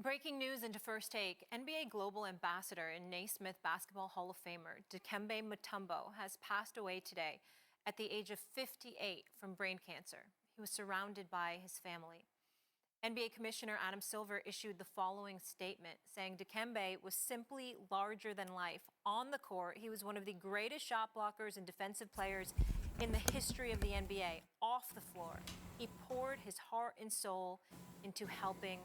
Breaking news into First Take. NBA Global Ambassador and Naismith Basketball Hall of Famer Dikembe Mutombo has passed away today at the age of 58 from brain cancer. He was surrounded by his family. NBA Commissioner Adam Silver issued the following statement, saying Dikembe was simply larger than life. On the court, he was one of the greatest shot blockers and defensive players in the history of the NBA. Off the floor, he poured his heart and soul into helping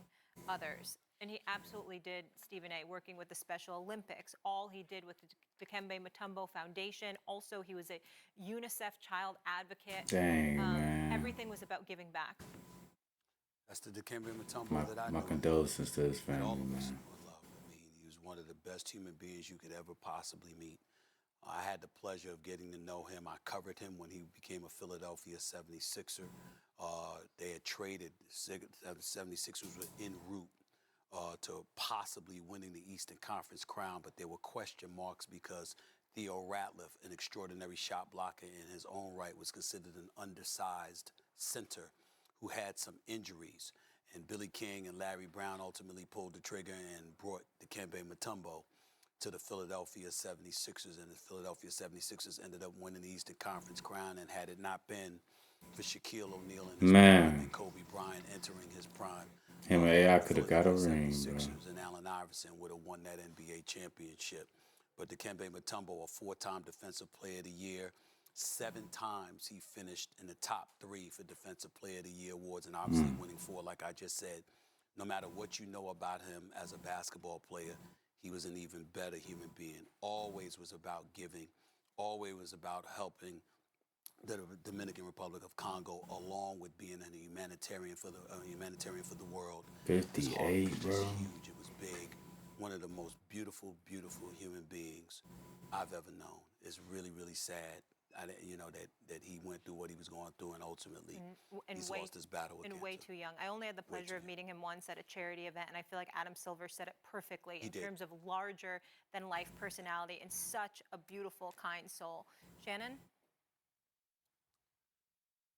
others. And he absolutely did, Stephen A., working with the Special Olympics. All he did with the Dikembe Mutombo Foundation. Also, he was a UNICEF child advocate. Dang, man. Everything was about giving back. That's the Dikembe Mutombo that I My know. condolences to his family, All of us man. would love. I mean, he was one of the best human beings you could ever possibly meet. I had the pleasure of getting to know him. I covered him when he became a Philadelphia 76er. They had traded, the 76ers were en route to possibly winning the Eastern Conference crown, but there were question marks because Theo Ratliff, an extraordinary shot blocker in his own right, was considered an undersized center who had some injuries. And Billy King and Larry Brown ultimately pulled the trigger and brought Dikembe Mutombo to the Philadelphia 76ers, and the Philadelphia 76ers ended up winning the Eastern Conference crown. And had it not been for Shaquille O'Neal in his prime and Kobe Bryant entering his prime, him and AI could have got a Philadelphia ring, 76ers bro. and Allen Iverson would have won that NBA championship. But Dikembe Mutombo, a four-time Defensive Player of the Year, 7 times he finished in the top 3 for Defensive Player of the Year awards, and obviously winning 4, like I just said. No matter what you know about him as a basketball player, he was an even better human being. Always was about giving, always was about helping the Dominican Republic of Congo, along with being a humanitarian for the world. His heart 58, was bro. just huge. It was big. One of the most beautiful, beautiful human beings I've ever known. It's really, really sad. That he went through what he was going through, and ultimately he's lost his battle with cancer. Way too young. I only had the pleasure of meeting him once at a charity event, and I feel like Adam Silver said it perfectly in terms of larger than life personality and such a beautiful, kind soul. Shannon?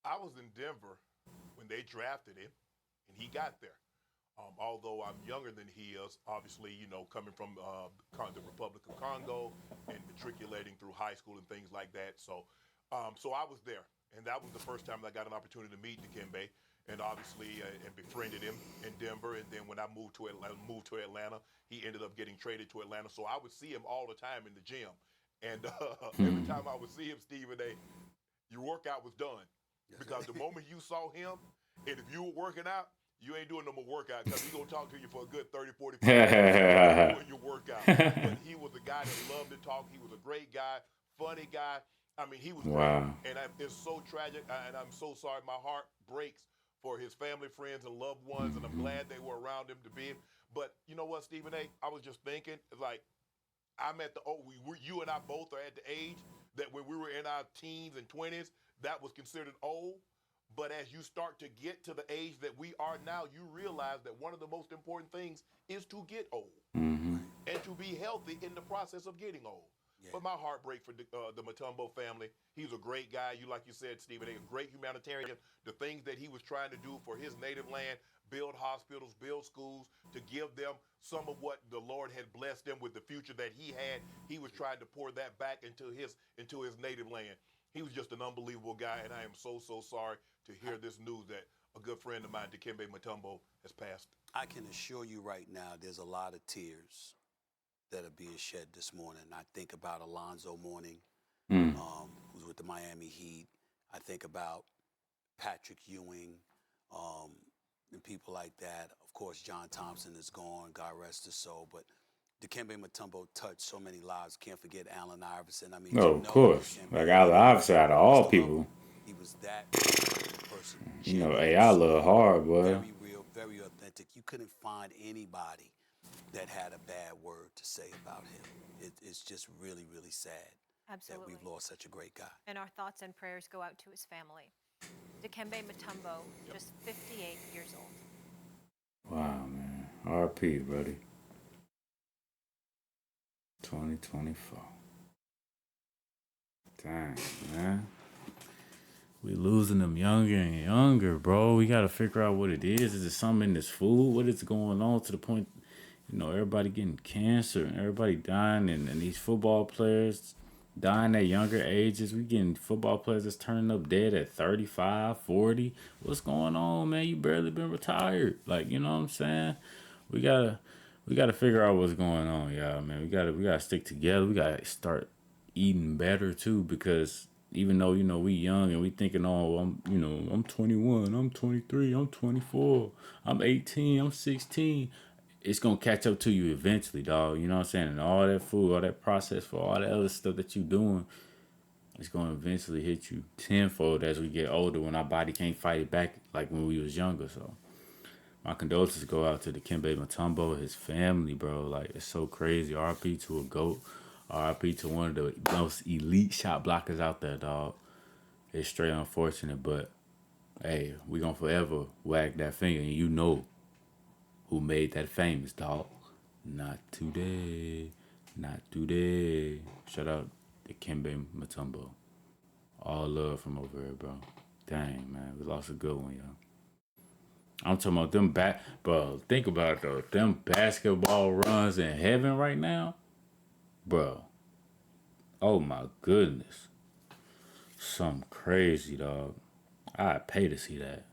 I was in Denver when they drafted him, and he got there. Although I'm younger than he is, obviously, coming from the Republic of Congo and matriculating through high school and things like that. So I was there, and that was the first time I got an opportunity to meet Dikembe, and obviously and befriended him in Denver. And then when I moved to Atlanta, he ended up getting traded to Atlanta. So I would see him all the time in the gym, and every time I would see him, Stephen A., your workout was done. Because the moment you saw him, and if you were working out, you ain't doing no more workout because he's going to talk to you for a good 30, 40 minutes doing your workout. But he was a guy that loved to talk. He was a great guy, funny guy. I mean, he was great. And it's so tragic, and I'm so sorry. My heart breaks for his family, friends, and loved ones, and I'm glad they were around him to be. But you know what, Stephen A., I was just thinking, like, I'm at you and I both are at the age that when we were in our teens and 20s, that was considered old. But as you start to get to the age that we are now, you realize that one of the most important things is to get old and to be healthy in the process of getting old. Yeah. But my heart breaks for the Mutombo family. He's a great guy. You said, Stephen A., a great humanitarian. The things that he was trying to do for his native land, build hospitals, build schools, to give them some of what the Lord had blessed them with, the future that he had. He was trying to pour that back into his native land. He was just an unbelievable guy, and I am so, so sorry to hear this news that a good friend of mine, Dikembe Mutombo, has passed. I can assure you right now, there's a lot of tears that are being shed this morning. I think about Alonzo Mourning, who's with the Miami Heat. I think about Patrick Ewing, and people like that. Of course, John Thompson is gone, God rest his soul. But Dikembe Mutombo touched so many lives. Can't forget Allen Iverson. I mean, of course. Like Allen Iverson, out of all people, he was that person. AI love hard, boy. Very real, very authentic. You couldn't find anybody that had a bad word to say about him. It's just really, really sad. Absolutely. That we've lost such a great guy. And our thoughts and prayers go out to his family. Dikembe Mutombo, just 58 years old. Wow, man. R.I.P, buddy. 2024. Dang, man. We losing them younger and younger, bro. We gotta figure out what it is. Is it something in this food? What is going on to the point, everybody getting cancer and everybody dying, and these football players dying at younger ages. We getting football players that's turning up dead at 35, 40. What's going on, man? You barely been retired. Like, you know what I'm saying? We gotta we gotta figure out what's going on, y'all, man. We gotta stick together. We gotta start eating better too, because even though we young and we thinking, oh, I'm 21, I'm 23, I'm 24, I'm 18, I'm 16. It's gonna catch up to you eventually, dog. You know what I'm saying? And all that food, all that process for all the other stuff that you doing, it's gonna eventually hit you tenfold as we get older, when our body can't fight it back like when we was younger. So my condolences go out to Dikembe Mutombo, his family, bro. Like, it's so crazy. R.I.P. to a GOAT. R.I.P. to one of the most elite shot blockers out there, dog. It's straight unfortunate, but hey, we gonna forever wag that finger, and you know who made that famous, dog. Not today. Not today. Shout out to Dikembe Mutombo. All love from over here, bro. Dang, man. We lost a good one, yo. I'm talking about them bro. Think about it though. Them basketball runs in heaven right now, bro. Oh my goodness, something crazy, dog. I'd pay to see that.